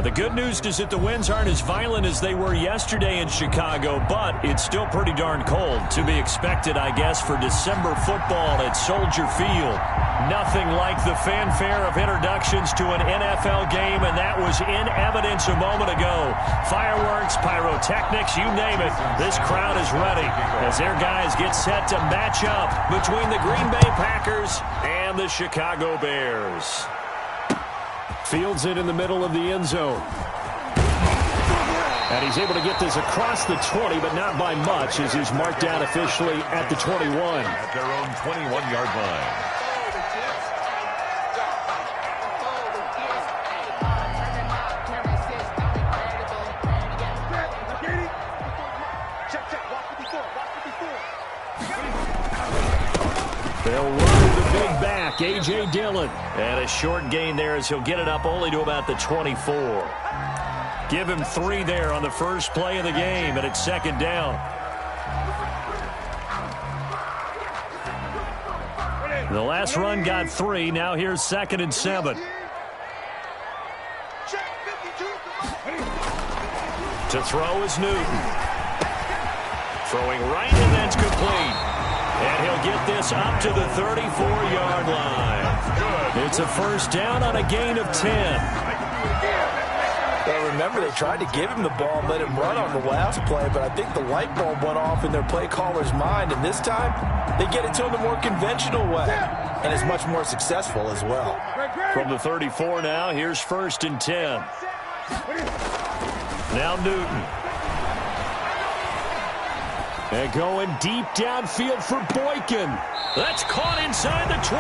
The good news is that the winds aren't as violent as they were yesterday in Chicago, but it's still pretty darn cold. To be expected, I guess, for December football at Soldier Field. Nothing like the fanfare of introductions to an NFL game, and that was in evidence a moment ago. Fireworks, pyrotechnics, you name it. This crowd is ready as their guys get set to match up between the Green Bay Packers and the Chicago Bears. Fields it in the middle of the end zone. And he's able to get this across the 20, but not by much, as he's marked down officially at the 21. At their own 21-yard line. They'll run the big back, A.J. Dillon. And a short gain there as he'll get it up only to about the 24. Give him 3 there on the first play of the game, and it's second down. The last run got 3. Now here's 2nd and 7. To throw is Newton. Throwing right, and that's complete. And he'll get this up to the 34-yard line. It's a first down on a gain of 10. Well, remember, they tried to give him the ball and let him run on the last play, but I think the light bulb went off in their play caller's mind, and this time they get it to him the more conventional way, and is much more successful as well. From the 34 now, here's 1st and 10. Now Newton. And going deep downfield for Boykin. That's caught inside the 20.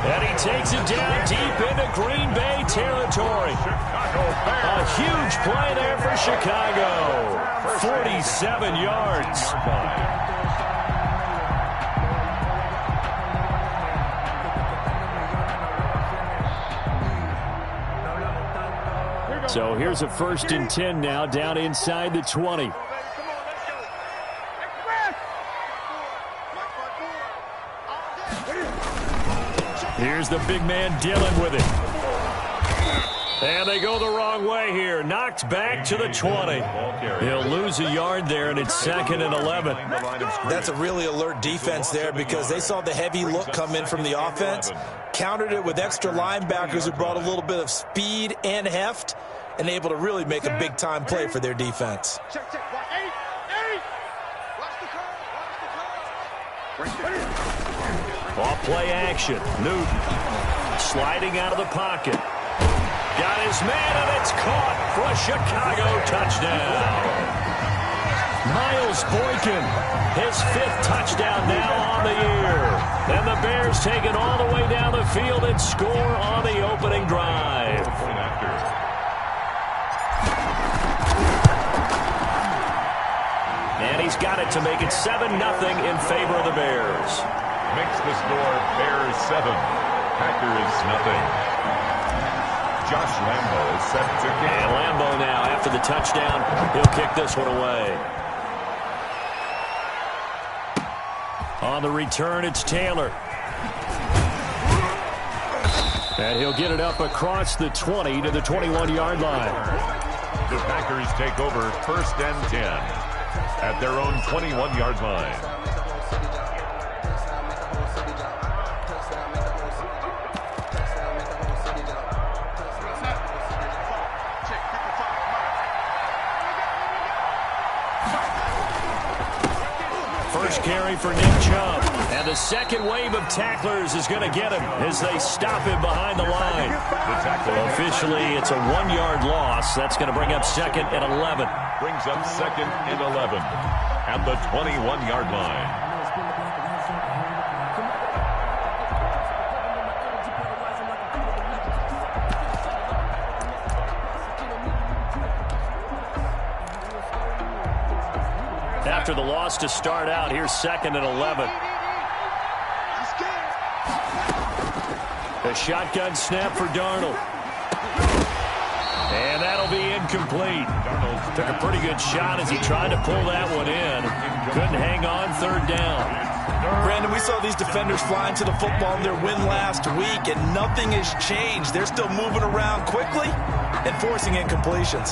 And he takes it down deep into Green Bay territory. A huge play there for Chicago. 47 yards. So here's a 1st and 10 now, down inside the 20. Here's the big man Dillon with it. And they go the wrong way here. Knocked back to the 20. He'll lose a yard there, and it's 2nd and 11. That's a really alert defense there because they saw the heavy look come in from the offense, countered it with extra linebackers who brought a little bit of speed and heft, and able to really make a big-time play for their defense. Off play action. Newton sliding out of the pocket. Got his man, and it's caught for a Chicago touchdown. Miles Boykin, his 5th touchdown now on the year. And the Bears take it all the way down the field and score on the opening drive. And he's got it to make it 7-0 in favor of the Bears. Makes the score Bears 7, Packers nothing. Josh Lambo is set to kick. And Lambo now, after the touchdown, he'll kick this one away. On the return, it's Taylor. And he'll get it up across the 20 to the 21-yard line. The Packers take over 1st and 10 at their own 21-yard line. Carry for Nick Chubb. And the second wave of tacklers is going to get him as they stop him behind the line. Officially, it's a 1-yard loss. That's going to bring up 2nd and 11. Brings up 2nd and 11 at the 21-yard line. After the loss to start out, here's 2nd and 11. A shotgun snap for Darnold. And that'll be incomplete. Darnold took a pretty good shot as he tried to pull that one in. Couldn't hang on 3rd down. Brandon, we saw these defenders flying to the football in their win last week, and nothing has changed. They're still moving around quickly and forcing incompletions.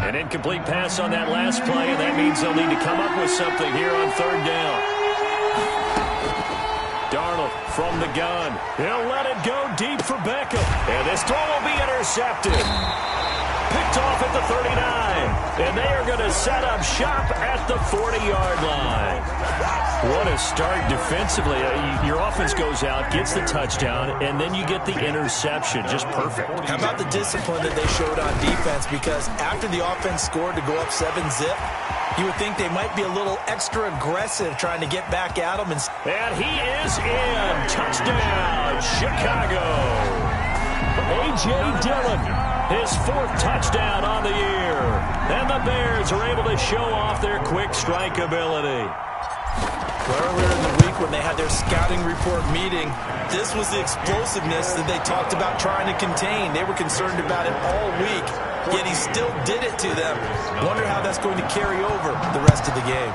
An incomplete pass on that last play, and that means they'll need to come up with something here on third down. Darnold from the gun. He'll let it go deep for Beckham. And this throw will be intercepted. Picked off at the 39. And they are going to set up shop at the 40-yard line. What a start defensively. Your offense goes out, gets the touchdown, and then you get the interception. Just perfect. How about the discipline that they showed on defense? Because after the offense scored to go up 7-zip, you would think they might be a little extra aggressive trying to get back at them. And he is in. Touchdown, Chicago. A.J. Dillon, his 4th touchdown on the year. And the Bears are able to show off their quick strike ability. Earlier in the week when they had their scouting report meeting, this was the explosiveness that they talked about trying to contain. They were concerned about it all week, yet he still did it to them. Wonder how that's going to carry over the rest of the game.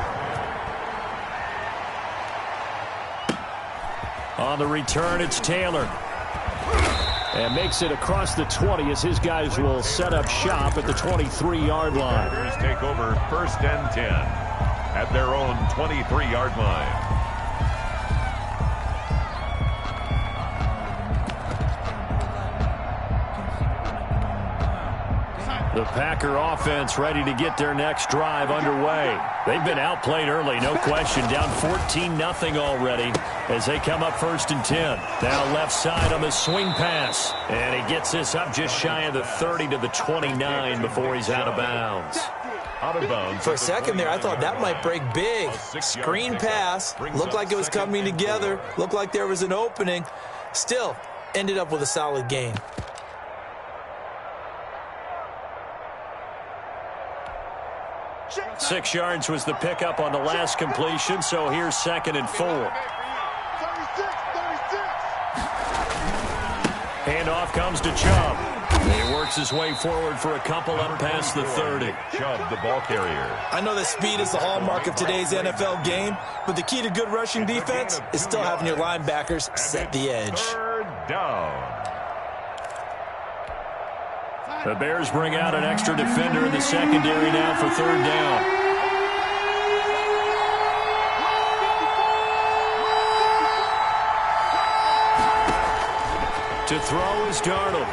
On the return, it's Taylor. And makes it across the 20 as his guys will set up shop at the 23-yard line. Bears take over 1st and 10 at their own 23-yard line. The Packer offense ready to get their next drive underway. They've been outplayed early, no question. Down 14-0 already as they come up 1st and 10. Now left side on the swing pass. And he gets this up just shy of the 30 to the 29 before he's out of bounds. Out of bounds. For a second there, I thought that might break big. Screen pass. Looked like it was coming together. Looked like there was an opening. Still, ended up with a solid gain. Six yards was the pickup on the last completion, so here's 2nd and 4. Handoff comes to Chubb. He works his way forward for a couple up past the 30. Chubb, the ball carrier. I know that speed is the hallmark of today's NFL game, but the key to good rushing defense is still having your linebackers set the edge. 3rd down. The Bears bring out an extra defender in the secondary now for 3rd down. To throw is Darnold.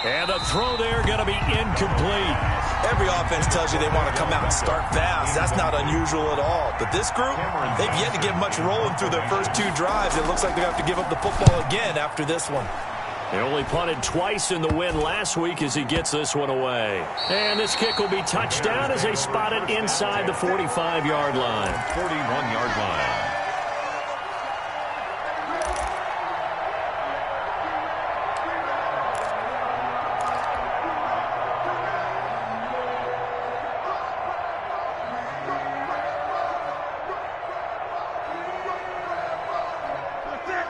And the throw there going to be incomplete. Every offense tells you they want to come out and start fast. That's not unusual at all. But this group, they've yet to get much rolling through their first 2 drives. It looks like they're going to have to give up the football again after this one. They only punted twice in the win last week as he gets this one away. And this kick will be touchdown as they spot it inside the 45-yard line. 41-yard line.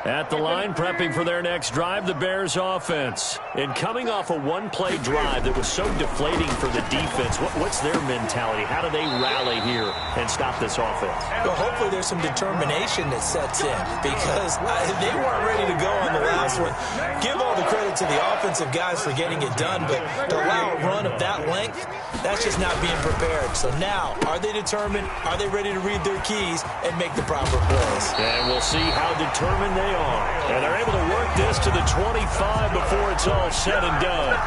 At the line, prepping for their next drive, the Bears offense. And coming off a one-play drive that was so deflating for the defense, what's their mentality? How do they rally here and stop this offense? Well, hopefully there's some determination that sets in because they weren't ready to go on the last one. Give all the credit to the offensive guys for getting it done, but to allow a run of that length, that's just not being prepared. So now, are they determined? Are they ready to read their keys and make the proper plays? And we'll see how determined they are. And they're able to work this to the 25 before it's all said and done.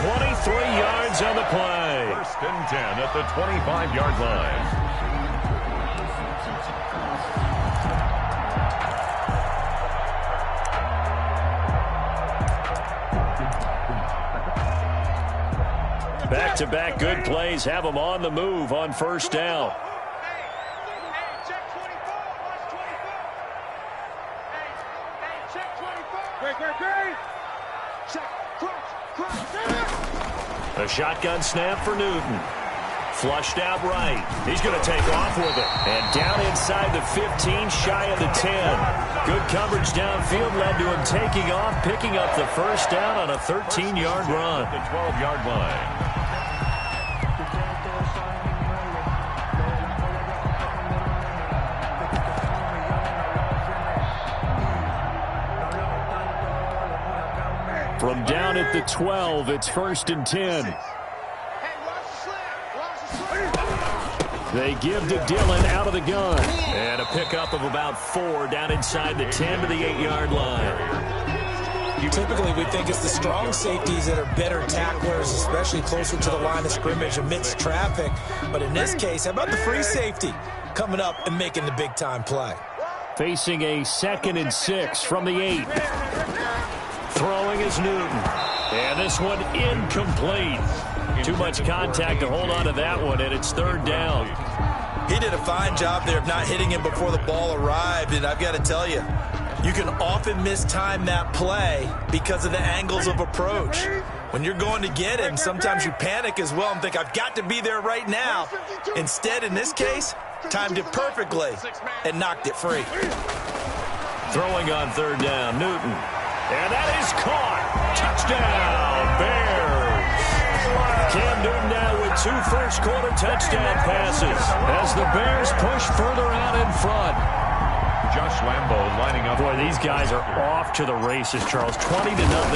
23 yards on the play. 1st and 10 at the 25-yard line. Back-to-back good plays have them on the move on 1st down. A shotgun snap for Newton. Flushed out right. He's going to take off with it. And down inside the 15, shy of the 10. Good coverage downfield led to him taking off, picking up the first down on a 13-yard run. The 12-yard line. From down at the 12, it's 1st and 10. They give to Dillon out of the gun. And a pickup of about 4 down inside the 10 to the 8-yard line. Typically, we think it's the strong safeties that are better tacklers, especially closer to the line of scrimmage amidst traffic. But in this case, how about the free safety coming up and making the big-time play? Facing a 2nd and 6 from the 8. Throwing is Newton. And this one incomplete. Too much contact to hold on to that one, and it's 3rd down. He did a fine job there of not hitting him before the ball arrived, and I've got to tell you, you can often mistime that play because of the angles of approach. When you're going to get him, sometimes you panic as well and think, I've got to be there right now. Instead, in this case, timed it perfectly and knocked it free. Throwing on 3rd down, Newton. And that is caught. Touchdown, Bears. Cam Newton now with 2 first-quarter touchdown passes as the Bears push further out in front. Josh Lambo lining up. Boy, these guys are off to the races, Charles. 20-0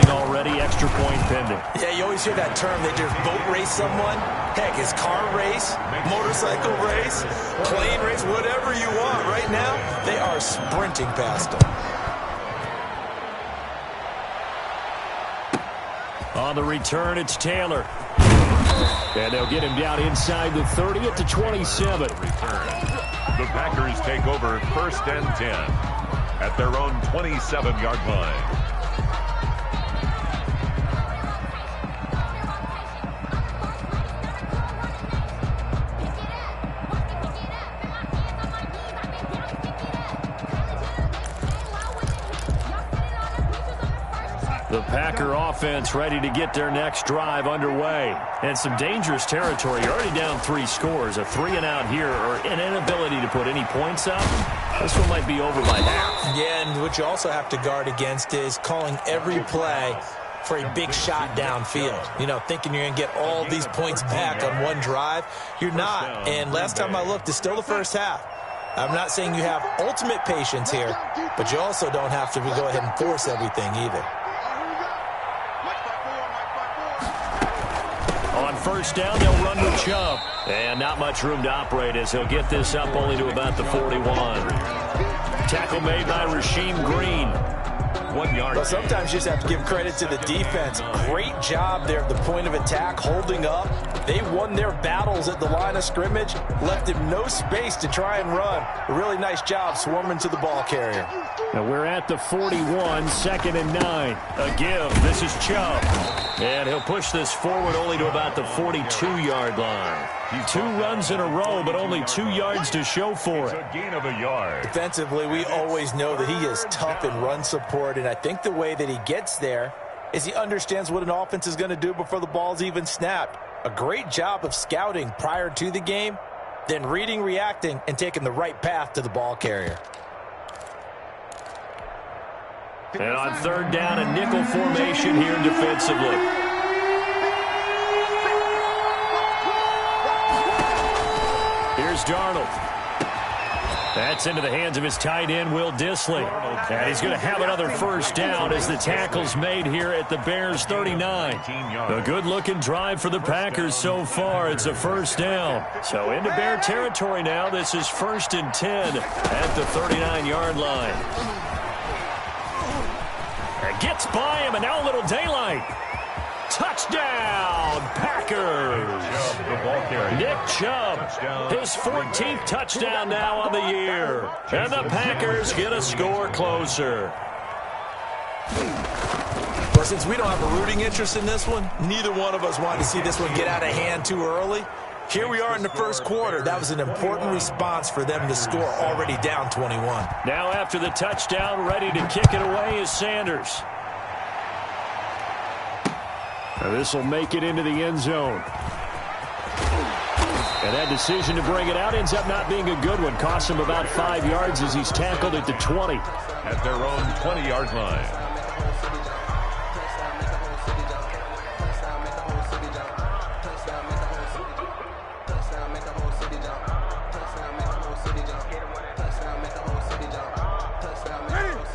already, extra point pending. Yeah, you always hear that term. They just boat race someone. Heck, it's car race, motorcycle race, plane race, whatever you want. Right now, they are sprinting past them. On the return, it's Taylor. And they'll get him down inside the 30 at the 27. The Packers take over 1st and 10 at their own 27-yard line. The Packer offense ready to get their next drive underway. And some dangerous territory. You're already down 3 scores. A 3-and-out here or an inability to put any points up. This one might be over by half. Yeah, and what you also have to guard against is calling every play for a big shot downfield. You know, thinking you're going to get all these points back on one drive. You're not. And last time I looked, it's still the first half. I'm not saying you have ultimate patience here, but you also don't have to go ahead and force everything either. On 1st down, they'll run with Chubb. And not much room to operate as he'll get this up only to about the 41. Tackle made by Rasheem Green. 1 yard. Well, sometimes you just have to give credit to the defense. Great job there at the point of attack, holding up. They won their battles at the line of scrimmage, left him no space to try and run. A really nice job swarming to the ball carrier. Now we're at the 41, 2nd and 9. A give. This is Chubb. And he'll push this forward only to about the 42-yard line. 2 runs in a row, but only 2 yards to show for it. A gain of a yard. Defensively, we always know that he is tough in run support, and I think the way that he gets there is he understands what an offense is going to do before the ball's even snapped. A great job of scouting prior to the game, then reading, reacting, and taking the right path to the ball carrier. And on 3rd down, a nickel formation here defensively. Here's Darnold. That's into the hands of his tight end, Will Dissly. And he's going to have another 1st down as the tackle's made here at the Bears' 39. A good-looking drive for the Packers so far. It's a 1st down. So into Bear territory now. This is 1st and 10 at the 39-yard line. And gets by him, and now a little daylight. Touchdown, Packers. Nick Chubb, his 14th touchdown now on the year. And the Packers get a score closer. Well, since we don't have a rooting interest in this one, neither one of us wanted to see this one get out of hand too early. Here we are in the 1st quarter. That was an important response for them to score, already down 21. Now after the touchdown, ready to kick it away is Sanders. This will make it into the end zone. And that decision to bring it out ends up not being a good one. Costs him about 5 yards as he's tackled at the 20. At their own 20-yard line.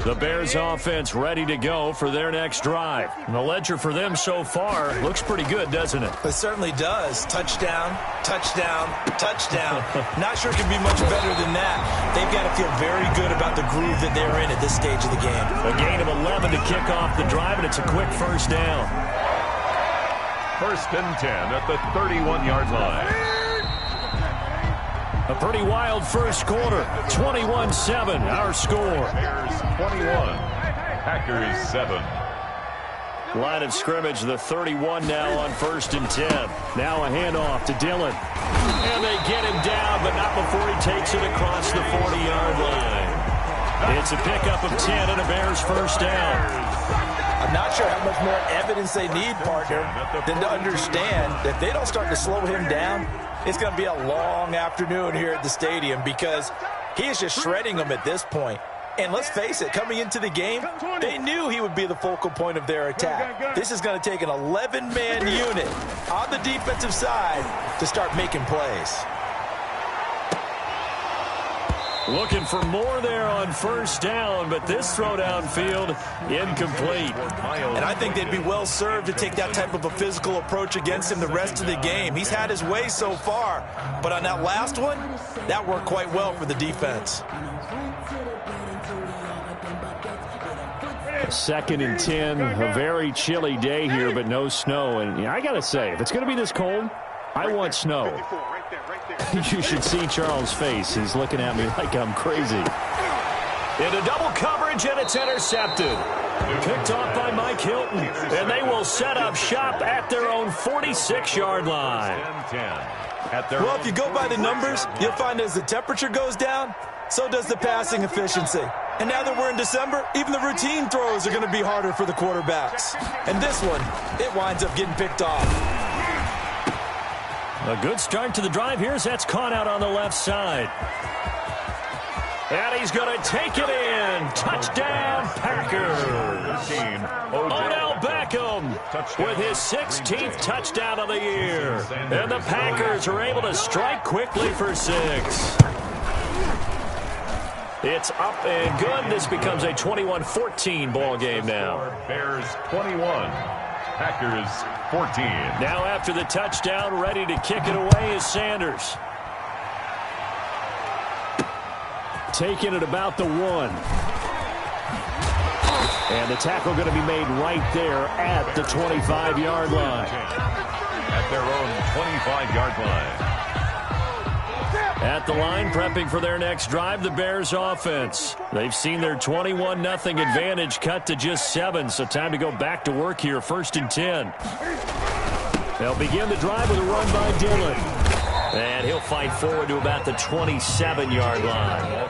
The Bears offense ready to go for their next drive. And the ledger for them so far looks pretty good, doesn't it? It certainly does. Touchdown, touchdown, touchdown. Not sure it can be much better than that. They've got to feel very good about the groove that they're in at this stage of the game. A gain of 11 to kick off the drive, and it's a quick first down. 1st and 10 at the 31-yard line. A pretty wild first quarter. 21-7, our score. Bears 21, Packers 7. Line of scrimmage, the 31 now on 1st and 10. Now a handoff to Dillon. And they get him down, but not before he takes it across the 40-yard line. It's a pickup of 10 and a Bears first down. I'm not sure how much more evidence they need, partner, than to understand that if they don't start to slow him down, it's going to be a long afternoon here at the stadium because he is just shredding them at this point. And let's face it, coming into the game, they knew he would be the focal point of their attack. This is going to take an 11-man unit on the defensive side to start making plays. Looking for more there on first down, but this throw downfield incomplete. And I think they'd be well served to take that type of a physical approach against him the rest of the game. He's had his way so far, but on that last one, that worked quite well for the defense. 2nd and 10, a very chilly day here, but no snow. And I got to say, if it's going to be this cold, I want snow. You should see Charles' face. He's looking at me like I'm crazy. Into double coverage, and it's intercepted. Picked off by Mike Hilton. And they will set up shop at their own 46-yard line. Well, if you go by the numbers, you'll find as the temperature goes down, so does the passing efficiency. And now that we're in December, even the routine throws are going to be harder for the quarterbacks. And this one, it winds up getting picked off. A good start to the drive here as that's caught out on the left side. And he's going to take it in. Touchdown, Packers. Odell Beckham with his 16th touchdown of the year. And the Packers are able to strike quickly for 6. It's up and good. This becomes a 21-14 ball game now. Bears 21, Packers 14. Now after the touchdown, ready to kick it away is Sanders. Taking it about the 1. And the tackle going to be made right there at the 25-yard line. At their own 25-yard line. At the line, prepping for their next drive, the Bears offense. They've seen their 21-0 advantage cut to just 7, so time to go back to work here, 1st and 10. They'll begin the drive with a run by Dillon. And he'll fight forward to about the 27-yard line.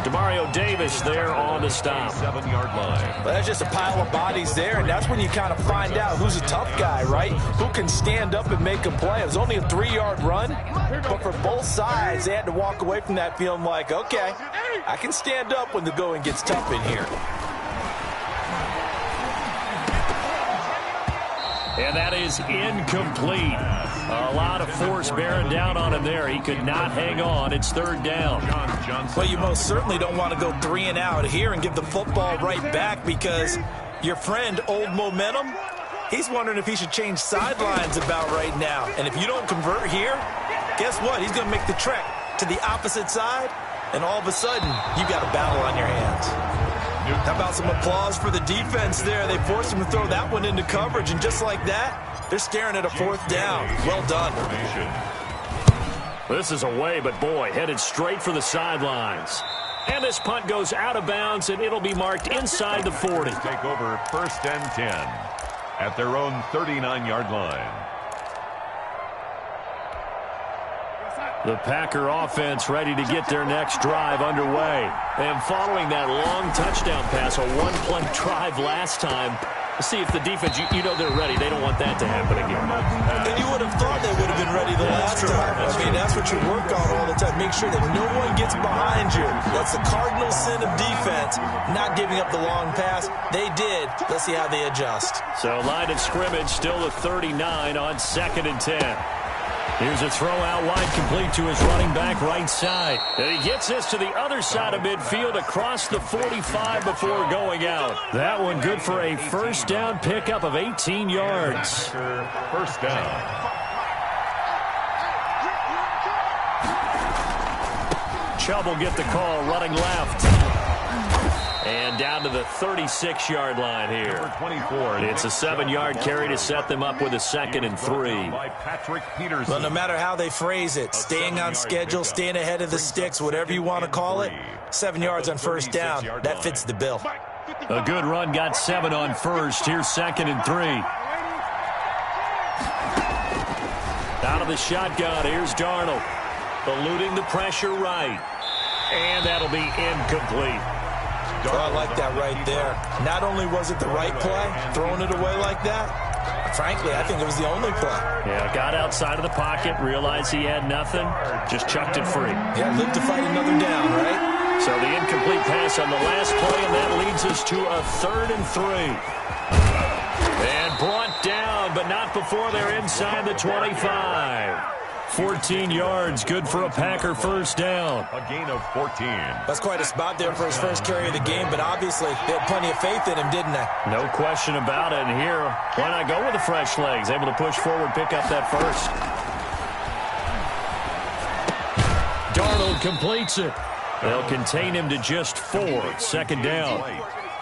Demario Davis there on the stop. 7-yard line. Well, that's just a pile of bodies there, and that's when you kind of find out who's a tough guy, right? Who can stand up and make a play. It was only a 3-yard run, but for both sides, they had to walk away from that feeling like, okay, I can stand up when the going gets tough in here. And that is incomplete. A lot of force bearing down on him there. He could not hang on. It's 3rd down. Well, you most certainly don't want to go 3 and out here and give the football right back because your friend, Old Momentum, he's wondering if he should change sidelines about right now. And if you don't convert here, guess what? He's going to make the trek to the opposite side, and all of a sudden, you've got a battle on your hands. How about some applause for the defense there? They forced him to throw that one into coverage, and just like that, they're staring at a 4th down. Well done. This is away, but boy, headed straight for the sidelines. And this punt goes out of bounds, and it'll be marked inside the 40. Take over 1st and 10 at their own 39-yard line. The Packer offense ready to get their next drive underway. And following that long touchdown pass, a one-play drive last time, See if the defense, you know they're ready. They don't want that to happen again. And you would have thought they would have been ready the last time. I mean, that's what you work on all the time. Make sure that no one gets behind you. That's the cardinal sin of defense, not giving up the long pass. They did. Let's see how they adjust. So line of scrimmage still the 39 on 2nd and 10. Here's a throw out wide, complete to his running back right side. And he gets this to the other side of midfield across the 45 before going out. That one good for a first down pickup of 18 yards. First down. Chubb will get the call, running left. And down to the 36-yard line here. It's a 7-yard carry to set them up with a 2nd and 3. Well, no matter how they phrase it, staying on schedule, staying ahead of the sticks, whatever you want to call it, 7 yards on first down, that fits the bill. A good run, got 7 on first. Here's 2nd and 3. Out of the shotgun, here's Darnold. Eluding the pressure right. And that'll be incomplete. Oh, I like that right there. Not only was it the right play, throwing it away like that, frankly, I think it was the only play. Yeah, got outside of the pocket, realized he had nothing, just chucked it free. Yeah, lived to fight another down, right? So the incomplete pass on the last play, and that leads us to a 3rd and 3. And brought down, but not before they're inside the 25. 14 yards, good for a Packer first down. A gain of 14. That's quite a spot there for his first carry of the game, but obviously they had plenty of faith in him, didn't they? No question about it. And here, why not go with the fresh legs? Able to push forward, pick up that first. Darnold completes it. They'll contain him to just 4. 2nd down.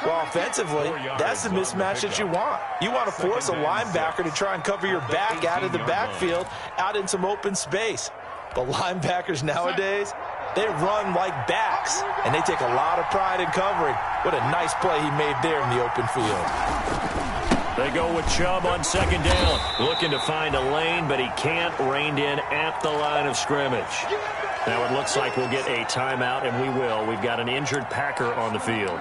Well, offensively, that's the mismatch that you want. You want to force a linebacker to try and cover your back out of the backfield, out in some open space. But linebackers nowadays, they run like backs, and they take a lot of pride in covering. What a nice play he made there in the open field. They go with Chubb on 2nd down. Looking to find a lane, but he can't. Reined in at the line of scrimmage. Now it looks like we'll get a timeout, and we will. We've got an injured Packer on the field.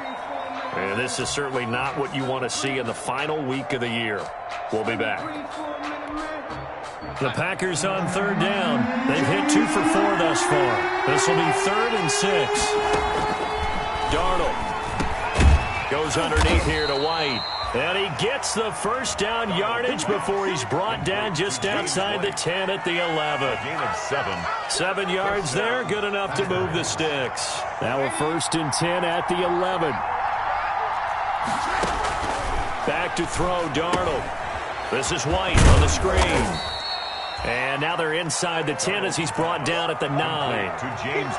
And this is certainly not what you want to see in the final week of the year. We'll be back. The Packers on 3rd down. They've hit 2 for 4 thus far. This will be 3rd and 6. Darnold goes underneath here to White. And he gets the first down yardage before he's brought down just outside the 10 at the 11. Gain of 7. 7 yards there, good enough to move the sticks. Now a 1st and 10 at the 11. Back to throw, Darnold. This is White on the screen. And now they're inside the 10 as he's brought down at the 9.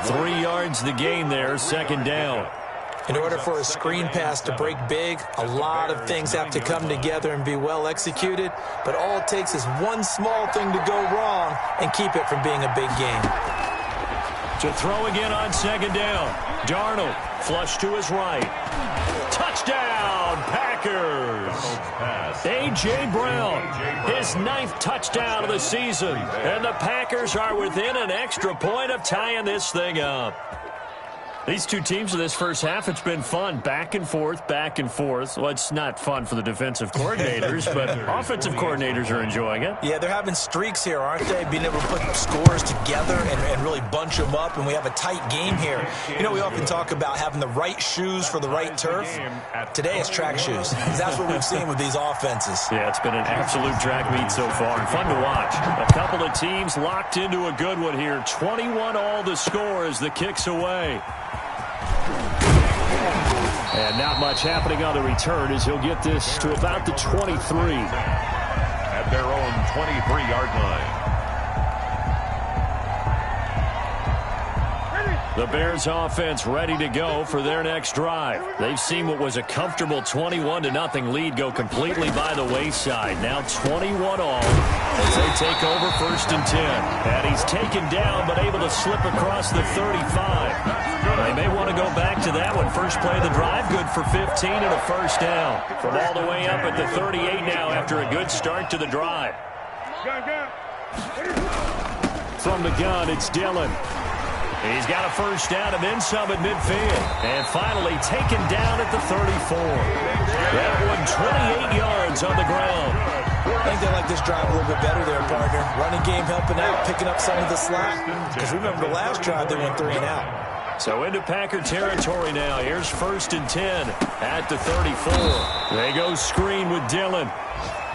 3 yards the gain there, 2nd down. In order for a screen pass to break big, a lot of things have to come together and be well executed. But all it takes is one small thing to go wrong and keep it from being a big game. To throw again on 2nd down. Darnold, flush to his right. Touchdown, Packers! A.J. Brown, his 9th touchdown of the season. And the Packers are within an extra point of tying this thing up. These two teams in this first half, it's been fun. Back and forth, back and forth. Well, it's not fun for the defensive coordinators, but offensive coordinators are enjoying it. Yeah, they're having streaks here, aren't they? Being able to put scores together and really bunch them up, and we have a tight game here. You know, we often talk about having the right shoes for the right turf. Today it's track shoes. That's what we've seen with these offenses. Yeah, it's been an absolute track meet so far, and fun to watch. A couple of teams locked into a good one here. 21 all the score as the kick's away. And not much happening on the return as he'll get this to about the 23. At their own 23-yard line. The Bears offense ready to go for their next drive. They've seen what was a comfortable 21-0 lead go completely by the wayside. Now 21 all as they take over 1st and 10. And he's taken down but able to slip across the 35. They may want to go back to that one. First play of the drive, good for 15 and a first down. From all the way up at the 38 now after a good start to the drive. From the gun, it's Dillon. He's got a first down and then some at midfield. And finally taken down at the 34. That one 28 yards on the ground. I think they like this drive a little bit better there, partner. Running game helping out, picking up some of the slack. Because remember the last drive, they went 3 and out. So into Packer territory now. Here's 1st and 10 at the 34. They go screen with Dillon.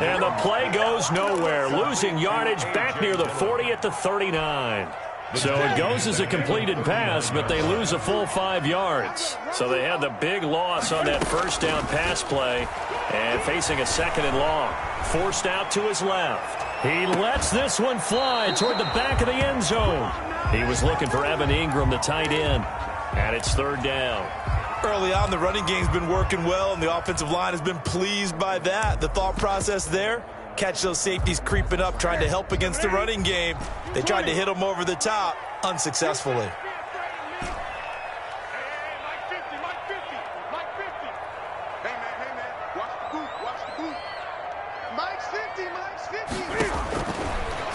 And the play goes nowhere. Losing yardage back near the 40 at the 39. So it goes as a completed pass, but they lose a full 5 yards. So they had the big loss on that first down pass play. And facing a 2nd and long. Forced out to his left. He lets this one fly toward the back of the end zone. He was looking for Evan Ingram, the tight end. And it's 3rd down. Early on, the running game's been working well, and the offensive line has been pleased by that. The thought process there, catch those safeties creeping up, trying to help against the running game. They tried to hit them over the top, unsuccessfully.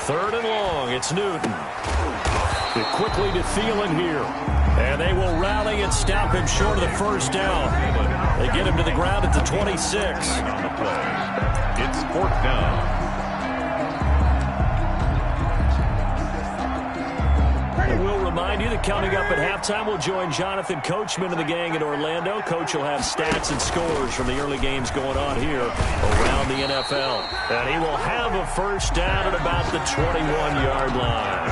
Third and long, it's Newton. Quickly to Thielen here. And they will rally and stop him short of the first down. They get him to the ground at the 26. On the play. It's 4th down. And we'll remind you that coming up at halftime, we'll join Jonathan Coachman and the gang in Orlando. Coach will have stats and scores from the early games going on here around the NFL. And he will have a first down at about the 21-yard line.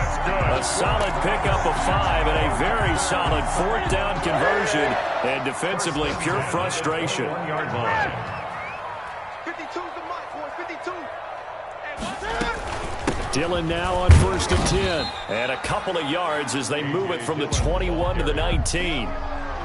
A solid pickup of 5 and a very solid 4th down conversion. And defensively, pure frustration. 1-yard line. 52's the mark, boys. 52. Dillon now on 1st and 10. And a couple of yards as they move it from the 21 to the 19.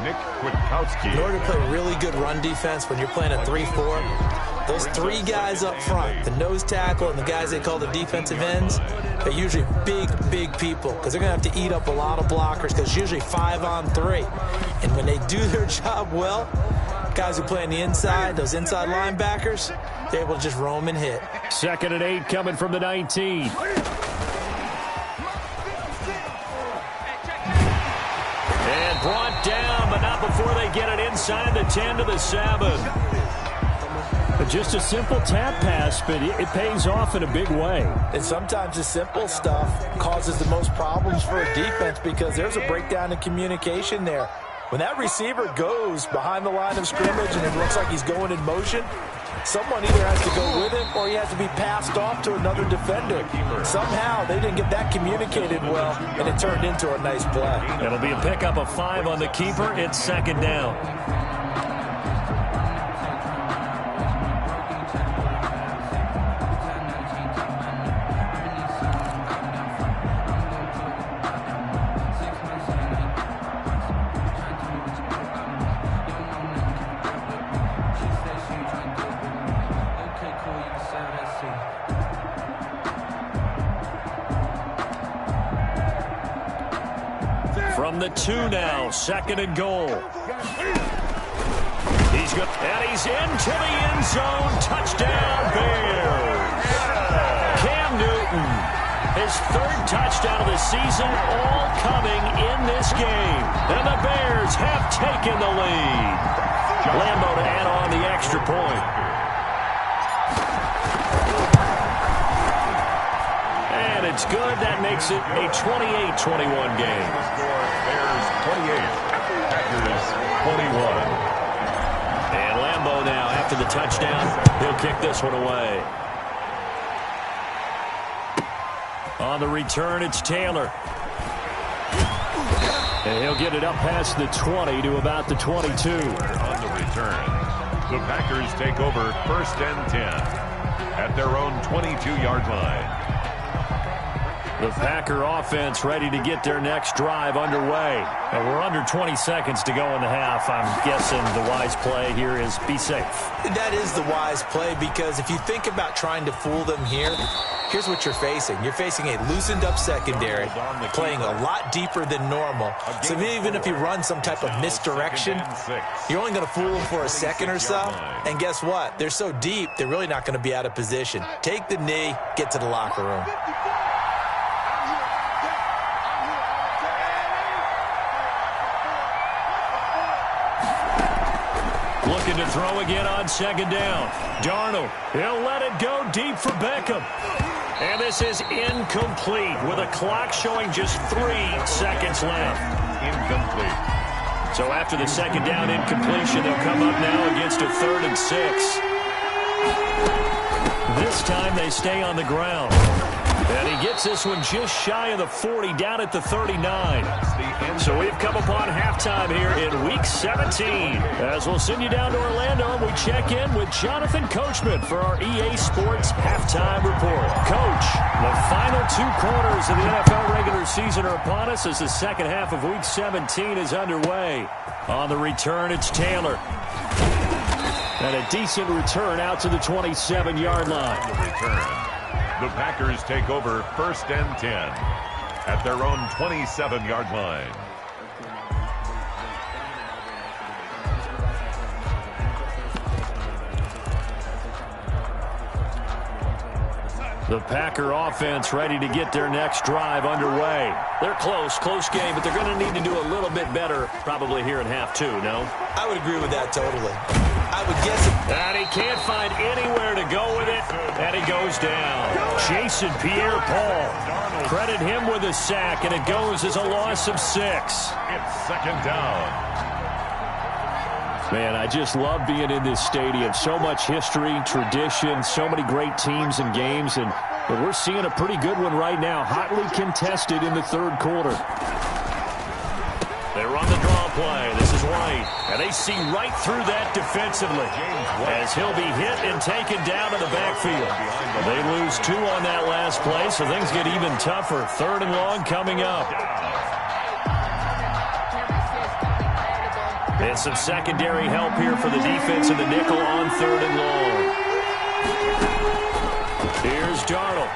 Nick Kwiatkowski. In order to play really good run defense when you're playing a 3-4, those 3 guys up front, the nose tackle and the guys they call the defensive ends, they're usually big people because they're going to have to eat up a lot of blockers because it's usually 5 on 3. And when they do their job well, guys who play on the inside, those inside linebackers, they're able to just roam and hit. 2nd and 8 coming from the 19. And brought down, but not before they get it inside the 10 to the 7. But just a simple tap pass, but it pays off in a big way. And sometimes the simple stuff causes the most problems for a defense because there's a breakdown in communication there. When that receiver goes behind the line of scrimmage and it looks like he's going in motion, someone either has to go with him or he has to be passed off to another defender. Somehow they didn't get that communicated well, and it turned into a nice play. It'll be a pickup of 5 on the keeper. It's 2nd down. From the 2 now, 2nd and goal. He's good, and he's into the end zone. Touchdown, Bears. Cam Newton, his 3rd touchdown of the season, all coming in this game. And the Bears have taken the lead. Lambeau to add on the extra point. And it's good. That makes it a 28-21 game. Bears 28, Packers 21. And Lambeau now, after the touchdown, he'll kick this one away. On the return, it's Taylor. And he'll get it up past the 20 to about the 22. On the return, the Packers take over 1st and 10 at their own 22-yard line. The Packer offense ready to get their next drive underway. And we're under 20 seconds to go in the half. I'm guessing the wise play here is be safe. That is the wise play because if you think about trying to fool them here, here's what you're facing. You're facing a loosened up secondary, playing a lot deeper than normal. So even if you run some type of misdirection, you're only going to fool them for a second or so. And guess what? They're so deep, they're really not going to be out of position. Take the knee, get to the locker room. Looking to throw again on second down. Darnold, he'll let it go deep for Beckham. And this is incomplete with a clock showing just 3 seconds left. Incomplete. So after the second down incompletion, they'll come up now against a 3rd and 6. This time they stay on the ground. And he gets this one just shy of the 40, down at the 39. So we've come upon halftime here in Week 17. As we'll send you down to Orlando, and we check in with Jonathan Coachman for our EA Sports Halftime Report. Coach, the final 2 quarters of the NFL regular season are upon us as the second half of Week 17 is underway. On the return, it's Taylor. And a decent return out to the 27-yard line. The return. The Packers take over 1st and 10 at their own 27-yard line. The Packer offense ready to get their next drive underway. They're close game, but they're going to need to do a little bit better probably here in half 2, no? I would agree with that totally. I would guess it. And he can't find anywhere to go with it, and he goes down. Jason Pierre-Paul. Credit him with a sack, and it goes as a loss of 6. It's 2nd down. Man, I just love being in this stadium. So much history, tradition, so many great teams and games, and we're seeing a pretty good one right now, hotly contested in the 3rd quarter. They run the draw play. This is White. And they see right through that defensively as he'll be hit and taken down in the backfield. They lose 2 on that last play, so things get even tougher. 3rd and long coming up. And some secondary help here for the defense in the nickel on 3rd and long. Here's Darnold.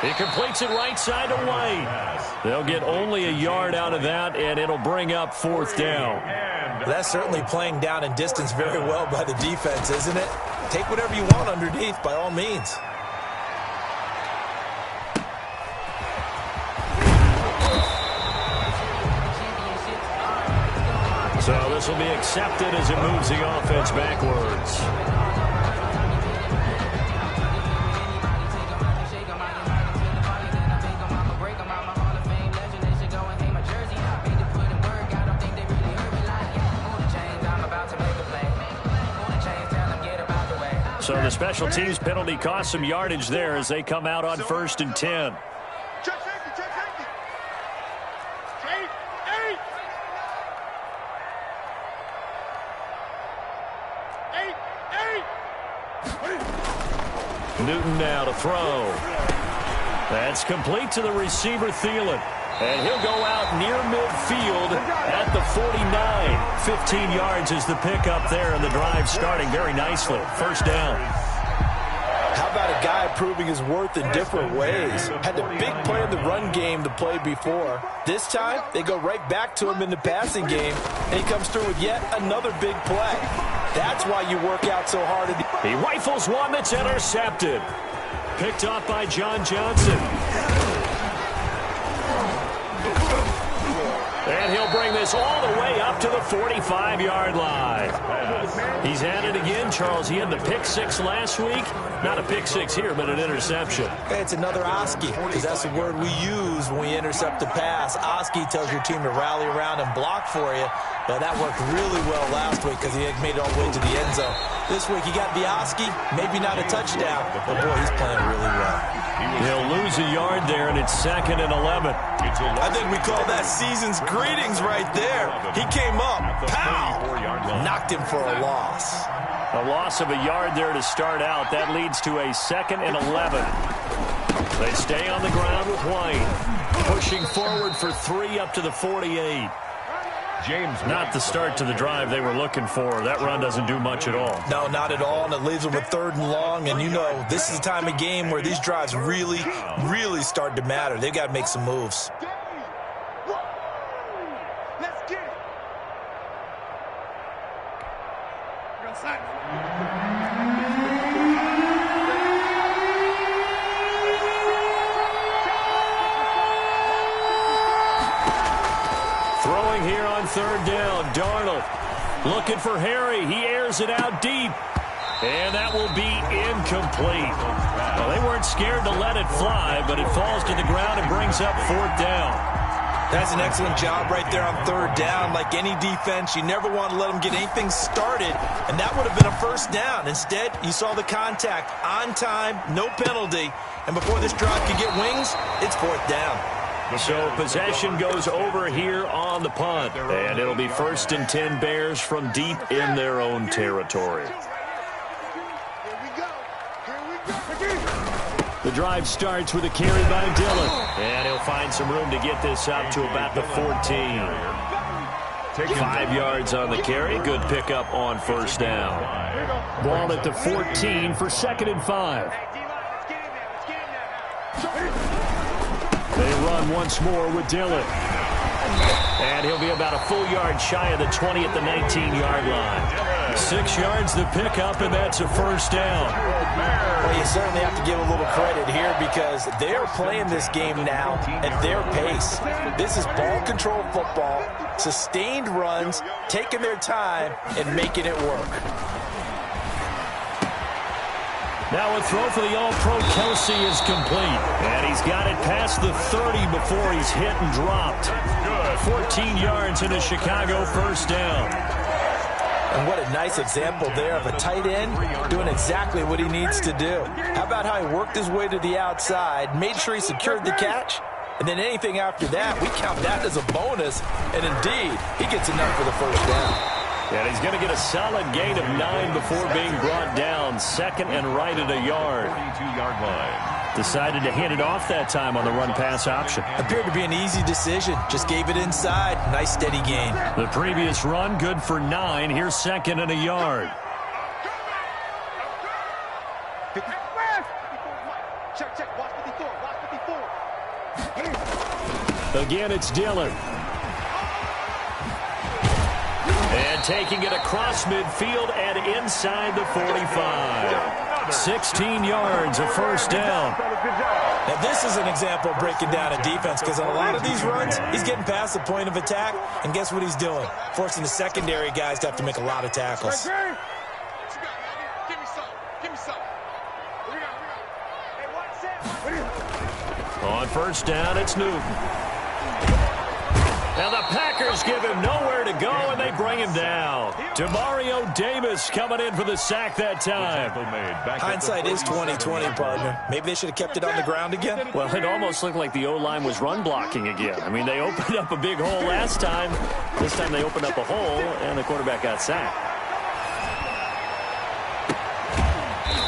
He completes it right side to White. They'll get only a yard out of that, and it'll bring up 4th down. That's certainly playing down in distance very well by the defense, isn't it? Take whatever you want underneath, by all means. So this will be accepted as it moves the offense backwards. So the special teams penalty cost some yardage there as they come out on 1st and 10. Newton now to throw. That's complete to the receiver, Thielen. And he'll go out near midfield at the 49. 15 yards is the pickup there, and the drive starting very nicely. 1st down. How about a guy proving his worth in different ways? Had the big play in the run game the play before. This time, they go right back to him in the passing game, and he comes through with yet another big play. That's why you work out so hard. He rifles one that's intercepted. Picked off by John Johnson. And he'll bring this all the way up to the 45-yard line. He's had it again, Charles. He had the pick 6 last week. Not a pick 6 here, but an interception. It's another Oski, because that's the word we use when we intercept a pass. Oski tells your team to rally around and block for you. But that worked really well last week because he had made it all the way to the end zone. This week he got the Oski, maybe not a touchdown, but boy, he's playing really well. He'll lose a yard there, and it's 2nd and 11. I think we call that season's greetings right there. He came up, pow, knocked him for a loss. A loss of a yard there to start out. That leads to a 2nd and 11. They stay on the ground with White, pushing forward for 3 up to the 48. Not the start to the drive they were looking for. That run doesn't do much at all. No, not at all, and it leaves them with 3rd and long. And, you know, this is the time of game where these drives really, really start to matter. They've got to make some moves. Let's get it. throwing here on third down. Darnold looking for Harry. He airs it out deep. And that will be incomplete. Well, they weren't scared to let it fly, but it falls to the ground and brings up fourth down. That's an excellent job right there on third down. Like any defense, you never want to let them get anything started, and that would have been a first down. Instead, you saw the contact on time, no penalty, and before this drive could get wings, it's fourth down. So possession goes over here on the punt, and it'll be 1st and 10 Bears from deep in their own territory. The drive starts with a carry by Dillon. And he'll find some room to get this up to about the 14. 5 yards on the carry. Good pickup on first down. Ball at the 14 for 2nd and 5. They run once more with Dillon. And he'll be about a full yard shy of the 20 at the 19-yard line. 6 yards the pickup, and that's a first down. Well, you certainly have to give a little credit here because they're playing this game now at their pace. This is ball control football, sustained runs, taking their time, and making it work. Now a throw for the All-Pro Kelsey is complete. And he's got it past the 30 before he's hit and dropped. 14 yards in a Chicago first down. And what a nice example there of a tight end doing exactly what he needs to do. How about how he worked his way to the outside, made sure he secured the catch, and then anything after that, we count that as a bonus. And indeed, he gets enough for the first down. And he's going to get a solid gain of 9 before being brought down. 2nd and right at a yard. 42-yard line. Decided to hand it off that time on the run-pass option. Appeared to be an easy decision. Just gave it inside. Nice, steady gain. The previous run, good for 9. Here's 2nd and a yard. Check. Watch 54. Again, it's Dillon. And taking it across midfield and inside the 45. 16 yards, a first down. Now, this is an example of breaking down a defense because on a lot of these runs, he's getting past the point of attack, and guess what he's doing? Forcing the secondary guys to have to make a lot of tackles. Give me some. On first down, it's Newton. Now the Packers give him nowhere to go, and they bring him down. Demario Davis coming in for the sack that time. Hindsight is 20/20, partner. Maybe they should have kept it on the ground again. Well, it almost looked like the O-line was run blocking again. I mean, they opened up a big hole last time. This time they opened up a hole, and the quarterback got sacked.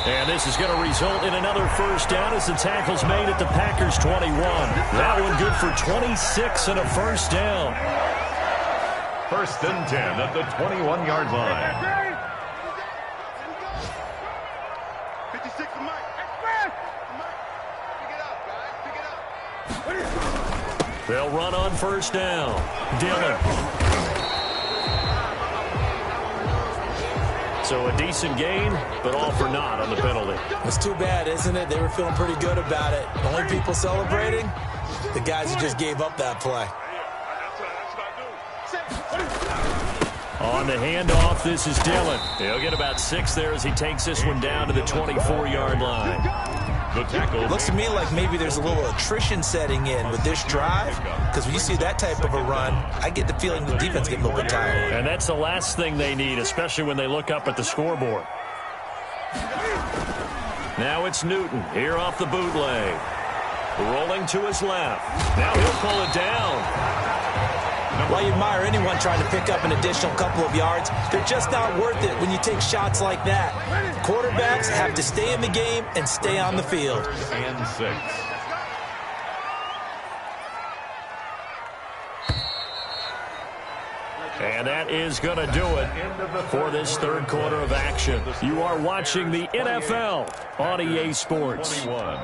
And this is going to result in another first down as the tackle's made at the Packers' 21. That one good for 26 and a first down. 1st and 10 at the 21-yard line. 56 to Mike. Pick it up. They'll run on first down. Dillon. So a decent gain, but all for naught on the penalty. It's too bad, isn't it? They were feeling pretty good about it. Only people celebrating, the guys who just gave up that play. On the handoff, this is Dillon. He'll get about 6 there as he takes this one down to the 24-yard line. The tackle. Looks to me like maybe there's a little attrition setting in with this drive, because when you see that type of a run, I get the feeling the defense gets a little bit tired. And that's the last thing they need, especially when they look up at the scoreboard. Now it's Newton here off the bootleg. Rolling to his left. Now he'll pull it down. While you admire anyone trying to pick up an additional couple of yards, they're just not worth it when you take shots like that. Quarterbacks have to stay in the game and stay on the field. 3rd and 6. And that is going to do it for this third quarter of action. You are watching the NFL on EA Sports. 21.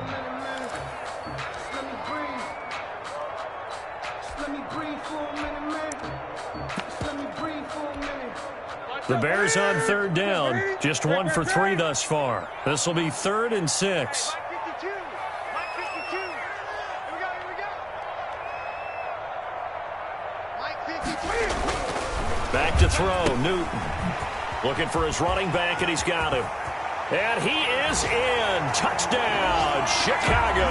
The Bears on third down, just 1 for 3 thus far. This will be 3rd and 6. Mike Back to throw, Newton. Looking for his running back, and he's got him. And he is in. Touchdown, Chicago.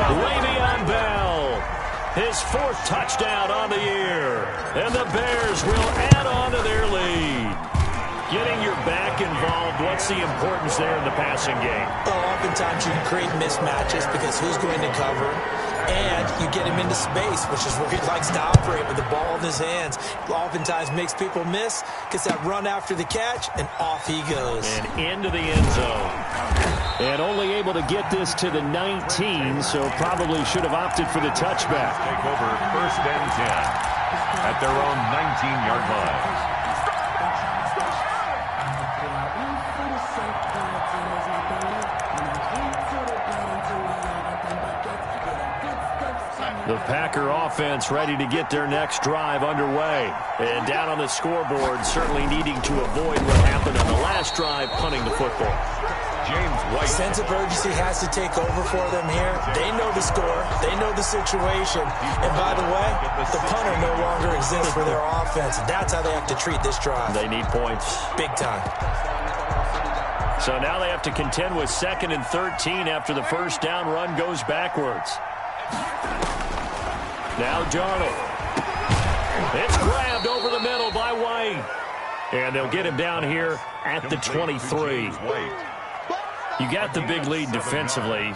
Le'Veon Bell, his 4th touchdown on the year. And the Bears will add on to their lead. Getting your back involved, what's the importance there in the passing game? Well, oftentimes you can create mismatches because who's going to cover him? And you get him into space, which is where he likes to operate with the ball in his hands. Oftentimes makes people miss, gets that run after the catch, and off he goes. And into the end zone. And only able to get this to the 19, so probably should have opted for the touchback. Take over 1st and 10 at their own 19-yard line. The Packer offense ready to get their next drive underway. And down on the scoreboard, certainly needing to avoid what happened on the last drive, punting the football. James White. Sense of urgency has to take over for them here. They know the score. They know the situation. And by the way, the punter no longer exists for their offense. That's how they have to treat this drive. They need points. Big time. So now they have to contend with 2nd and 13 after the first down run goes backwards. Now Darnold. It's grabbed over the middle by White. And they'll get him down here at the 23. You got the big lead defensively.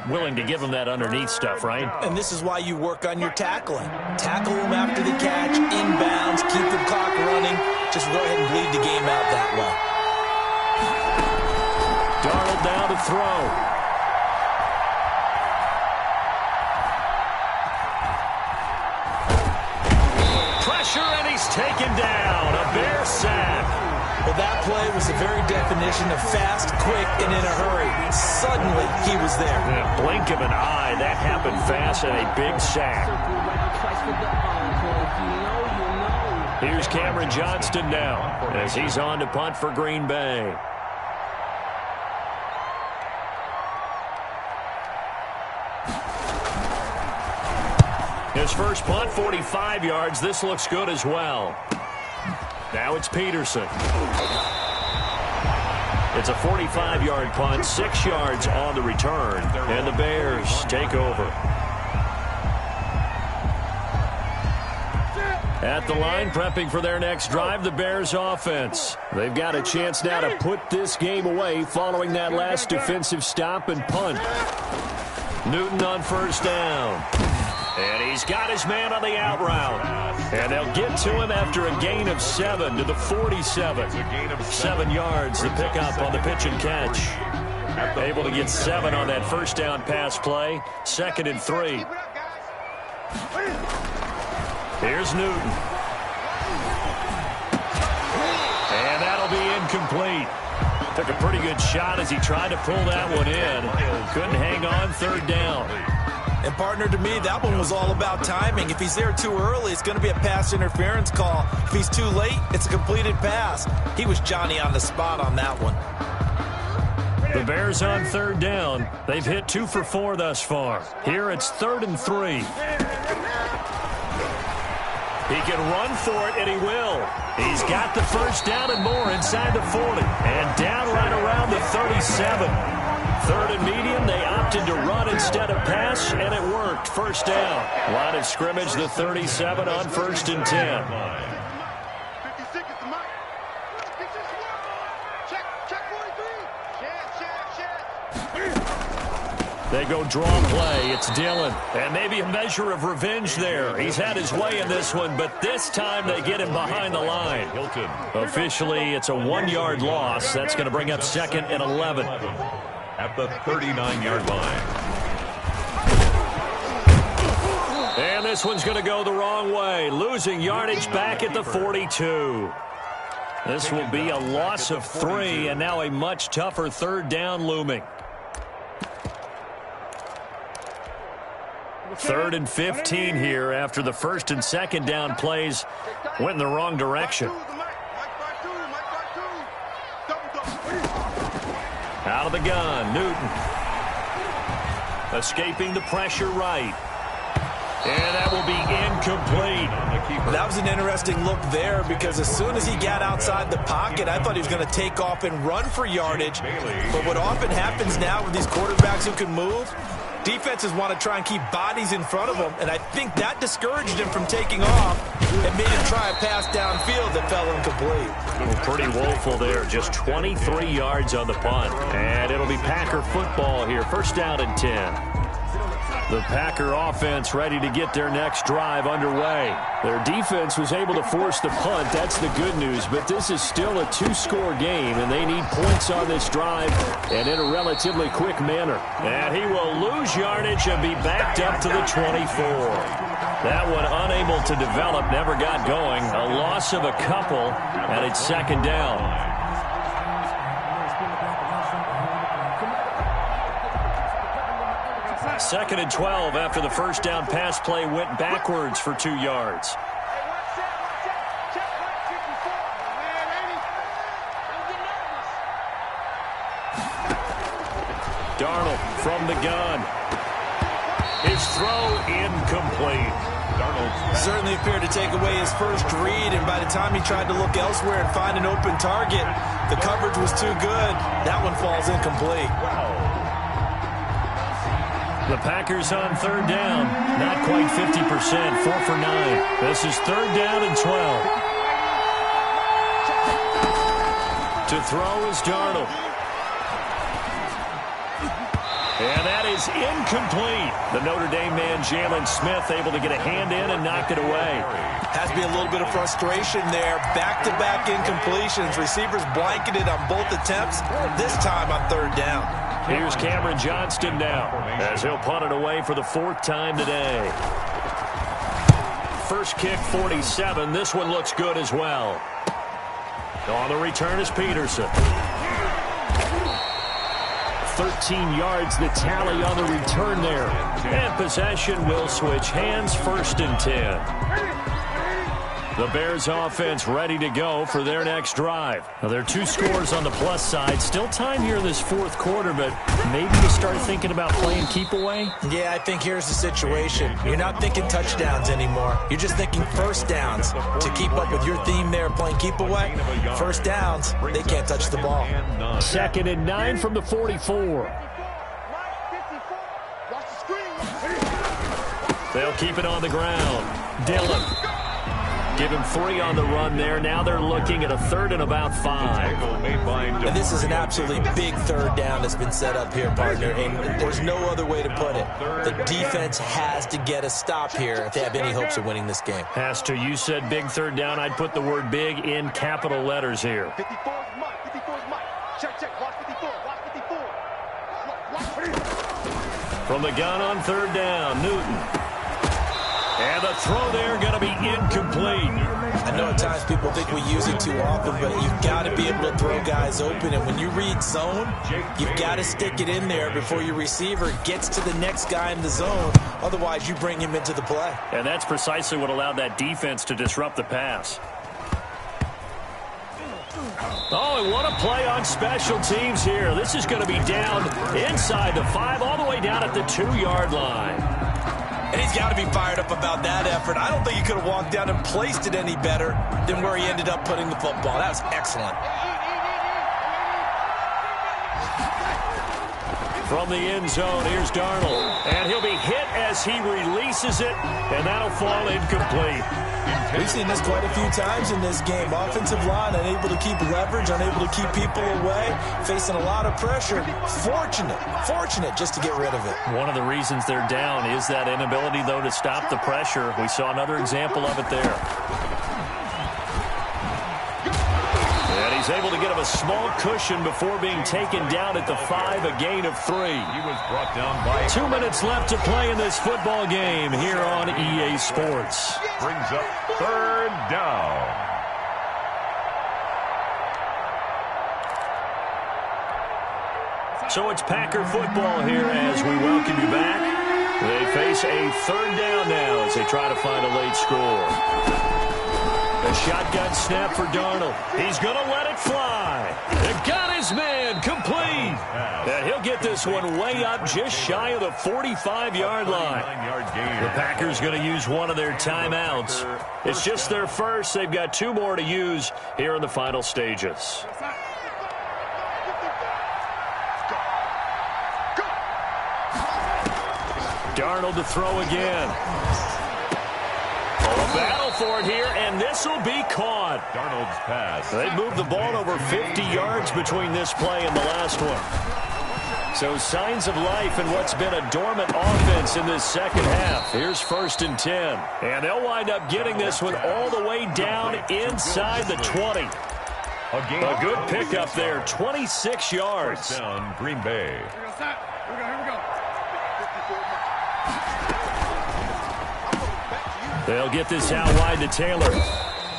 Willing to give him that underneath stuff, right? And this is why you work on your tackling. Tackle them after the catch, inbounds, keep the clock running. Just go ahead and bleed the game out that way. Darnold down to throw. And he's taken down. A Bear sack. Well, that play was the very definition of fast, quick, and in a hurry. Suddenly, he was there. In a blink of an eye, that happened fast, and a big sack. Here's Cameron Johnston now as he's on to punt for Green Bay. His first punt, 45 yards. This looks good as well. Now it's Peterson. It's a 45-yard punt, 6 yards on the return, and the Bears take over. At the line, prepping for their next drive, the Bears offense. They've got a chance now to put this game away following that last defensive stop and punt. Newton on first down. And he's got his man on the out route. And they'll get to him after a gain of 7 to the 47. 7 yards to pick up on the pitch and catch. Able to get 7 on that first down pass play. 2nd and 3. Here's Newton. And that'll be incomplete. Took a pretty good shot as he tried to pull that one in. Couldn't hang on, 3rd down. And, partner, to me, that one was all about timing. If he's there too early, it's going to be a pass interference call. If he's too late, it's a completed pass. He was Johnny on the spot on that one. The Bears on 3rd down. They've hit 2 for 4 thus far. Here it's 3rd and 3. He can run for it, and he will. He's got the first down and more inside the 40. And down right around the 37. 3rd and medium, they opted to run instead of pass, and it worked. First down. Line of scrimmage, the 37 on 1st and 10. 56 is the mark. Check 43. They go draw play. It's Dillon. And maybe a measure of revenge there. He's had his way in this one, but this time they get him behind the line. Officially, it's a 1-yard loss. That's going to bring up 2nd and 11. At the 39-yard line. And this one's going to go the wrong way. Losing yardage back at the 42. This will be a loss of 3, and now a much tougher 3rd down looming. 3rd and 15 here after the 1st and 2nd down plays went in the wrong direction. Out of the gun, Newton. Escaping the pressure right. And that will be incomplete. That was an interesting look there because as soon as he got outside the pocket, I thought he was going to take off and run for yardage. But what often happens now with these quarterbacks who can move, defenses want to try and keep bodies in front of them, and I think that discouraged him from taking off and made him try a pass downfield that fell incomplete. Well, pretty woeful there. Just 23 yards on the punt. And it'll be Packer football here. First down and 10. The Packer offense ready to get their next drive underway. Their defense was able to force the punt. That's the good news. But this is still a two-score game, and they need points on this drive and in a relatively quick manner. And he will lose yardage and be backed up to the 24. That one unable to develop, never got going. A loss of a couple, and it's second down. Second and 12 after the first down pass play went backwards for 2 yards. Darnold from the gun. His throw incomplete. Darnold certainly appeared to take away his first read, and by the time he tried to look elsewhere and find an open target, the coverage was too good. That one falls incomplete. The Packers on third down. Not quite 50%. 4 for 9. This is third down and 12. To throw is Darnold. And that is incomplete. The Notre Dame man, Jalen Smith, able to get a hand in and knock it away. Has to be a little bit of frustration there. Back-to-back incompletions. Receivers blanketed on both attempts, this time on third down. Here's Cameron Johnston now, as he'll punt it away for the 4th time today. First kick, 47. This one looks good as well. On the return is Peterson. 13 yards the tally on the return there. And possession will switch hands, 1st and 10. The Bears offense ready to go for their next drive. Now, there are 2 scores on the plus side. Still time here in this 4th quarter, but maybe you start thinking about playing keep away? Yeah, I think here's the situation. You're not thinking touchdowns anymore. You're just thinking first downs. To keep up with your theme there, playing keep away, first downs, they can't touch the ball. 2nd and 9 from the 44. They'll keep it on the ground. Dillon. Give him 3 on the run there. Now they're looking at a 3rd and about 5. And this is an absolutely big third down that's been set up here, partner, and there's no other way to put it. The defense has to get a stop here if they have any hopes of winning this game. Has to. You said big third down. I'd put the word big in capital letters here. 54 is Mike. 54 is Mike. Check. Watch 54. Watch 54. From the gun on third down, Newton. And the throw there going to be incomplete. I know at times people think we use it too often, but you've got to be able to throw guys open. And when you read zone, you've got to stick it in there before your receiver gets to the next guy in the zone. Otherwise, you bring him into the play. And that's precisely what allowed that defense to disrupt the pass. Oh, and what a play on special teams here. This is going to be down inside the 5, all the way down at the 2-yard line. And he's got to be fired up about that effort. I don't think he could have walked down and placed it any better than where he ended up putting the football. That was excellent. From the end zone, here's Darnold. And he'll be hit as he releases it, and that'll fall incomplete. We've seen this quite a few times in this game. Offensive line unable to keep leverage, unable to keep people away, facing a lot of pressure. Fortunate just to get rid of it. One of the reasons they're down is that inability, though, to stop the pressure. We saw another example of it there. And he's able to get him a small cushion before being taken down at the 5, a gain of 3. He was brought down by 2 minutes left to play in this football game here on EA Sports. Brings up third down. So it's Packer football here as we welcome you back. They face a third down now as they try to find a late score. A shotgun snap for Darnold. He's going to let it fly. They got his man complete. And he'll get this one way up just shy of the 45-yard line. The Packers going to use one of their timeouts. It's just their first. They've got 2 more to use here in the final stages. Darnold to throw again. A battle for it here, and this will be caught. Darnold's pass. They moved the ball over 50 yards between this play and the last one. So signs of life in what's been a dormant offense in this second half. Here's 1st and 10. And they'll wind up getting this one all the way down inside the 20. A good pickup there, 26 yards. First down, Green Bay. Here we go. They'll get this out wide to Taylor.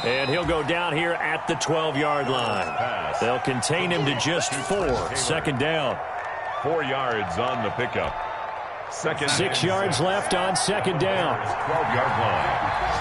And he'll go down here at the 12-yard line. They'll contain him to just 4. 2nd down. 4 yards on the pickup. 6 yards left on 2nd down. 12-yard line.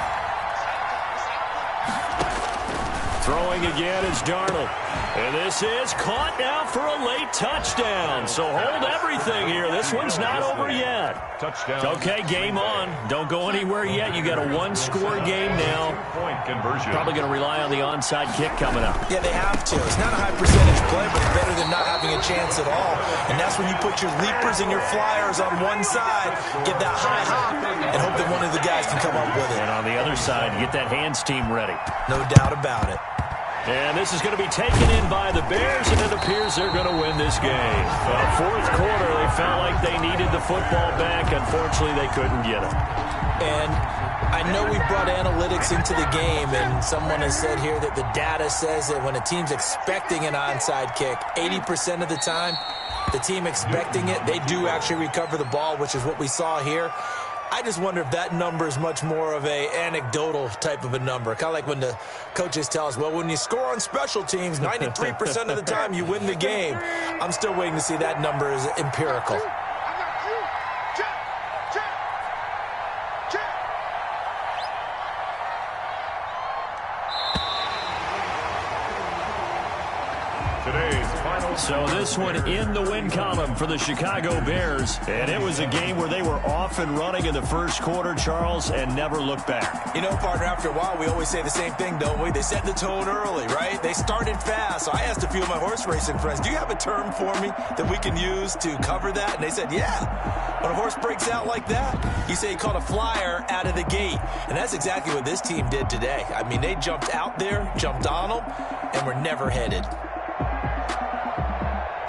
Throwing again is Darnold. And this is caught now for a late touchdown. So hold everything here. This one's not over yet. Touchdown. Okay, game on. Don't go anywhere yet. You got a 1-score game now. Point conversion. Probably going to rely on the onside kick coming up. Yeah, they have to. It's not a high percentage play, but it's better than not having a chance at all. And that's when you put your leapers and your flyers on one side, get that high hop, and hope that one of the guys can come up with it. And on the other side, get that hands team ready. No doubt about it. And this is going to be taken in by the Bears, and it appears they're going to win this game. 4th quarter, they felt like they needed the football back. Unfortunately, they couldn't get it. And I know we brought analytics into the game, and someone has said here that the data says that when a team's expecting an onside kick, 80% of the time, the team expecting it, they do actually recover the ball, which is what we saw here. I just wonder if that number is much more of a anecdotal type of a number. Kind of like when the coaches tell us, well, when you score on special teams, 93% of the time you win the game. I'm still waiting to see that number is empirical. So this one in the win column for the Chicago Bears. And it was a game where they were off and running in the first quarter, Charles, and never looked back. You know, partner, after a while, we always say the same thing, don't we? They set the tone early, right? They started fast. So I asked a few of my horse racing friends, do you have a term for me that we can use to cover that? And they said, yeah. When a horse breaks out like that, you say he caught a flyer out of the gate. And that's exactly what this team did today. I mean, they jumped out there, jumped on them, and were never headed.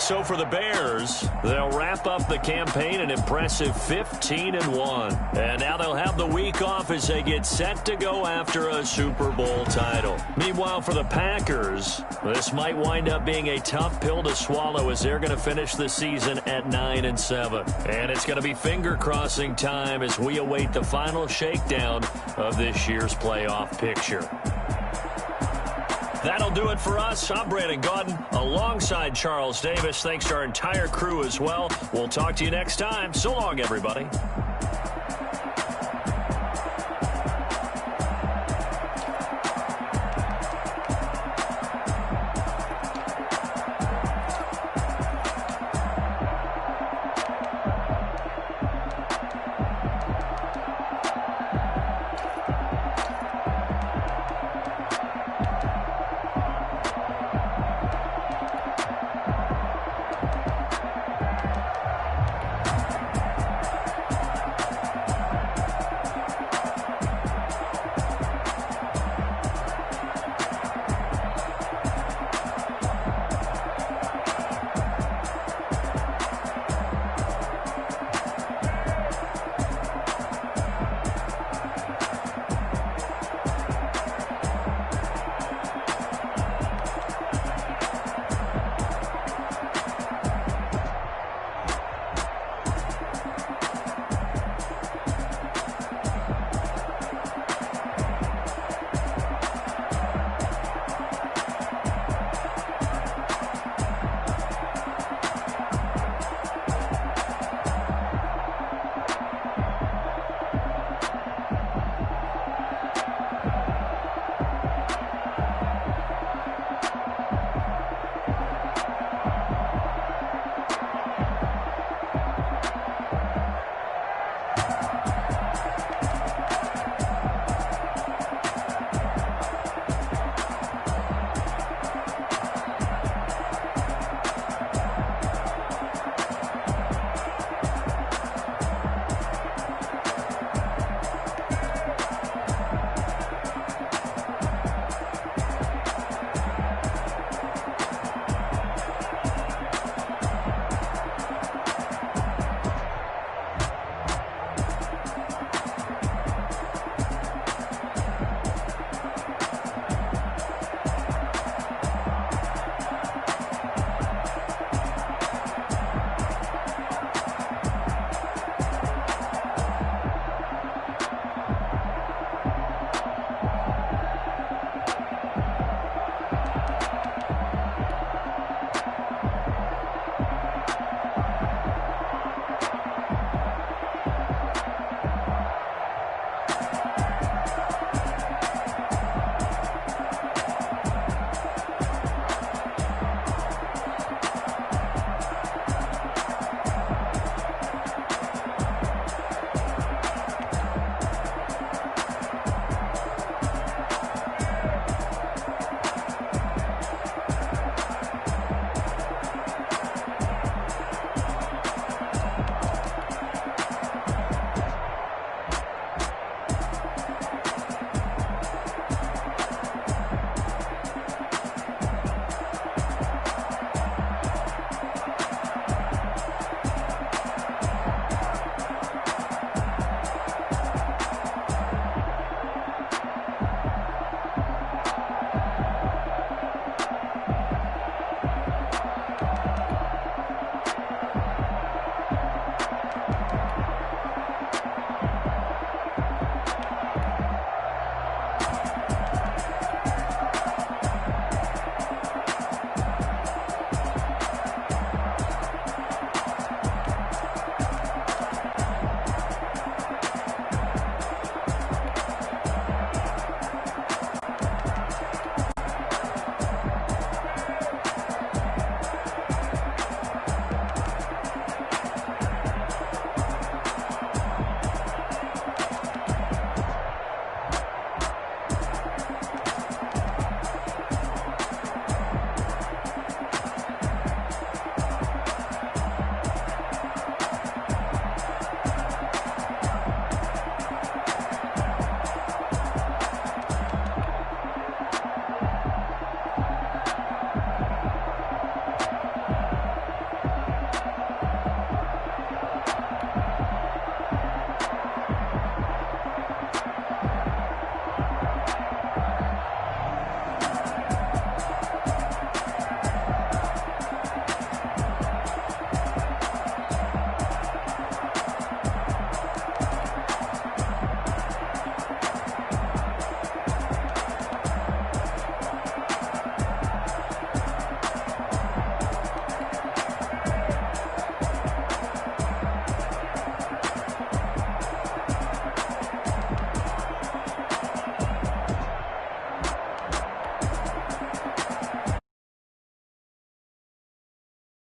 So for the Bears, they'll wrap up the campaign an impressive 15-1. And now they'll have the week off as they get set to go after a Super Bowl title. Meanwhile, for the Packers, this might wind up being a tough pill to swallow as they're going to finish the season at 9-7. And it's going to be finger-crossing time as we await the final shakedown of this year's playoff picture. That'll do it for us. I'm Brandon Gaudin alongside Charles Davis. Thanks to our entire crew as well. We'll talk to you next time. So long, everybody.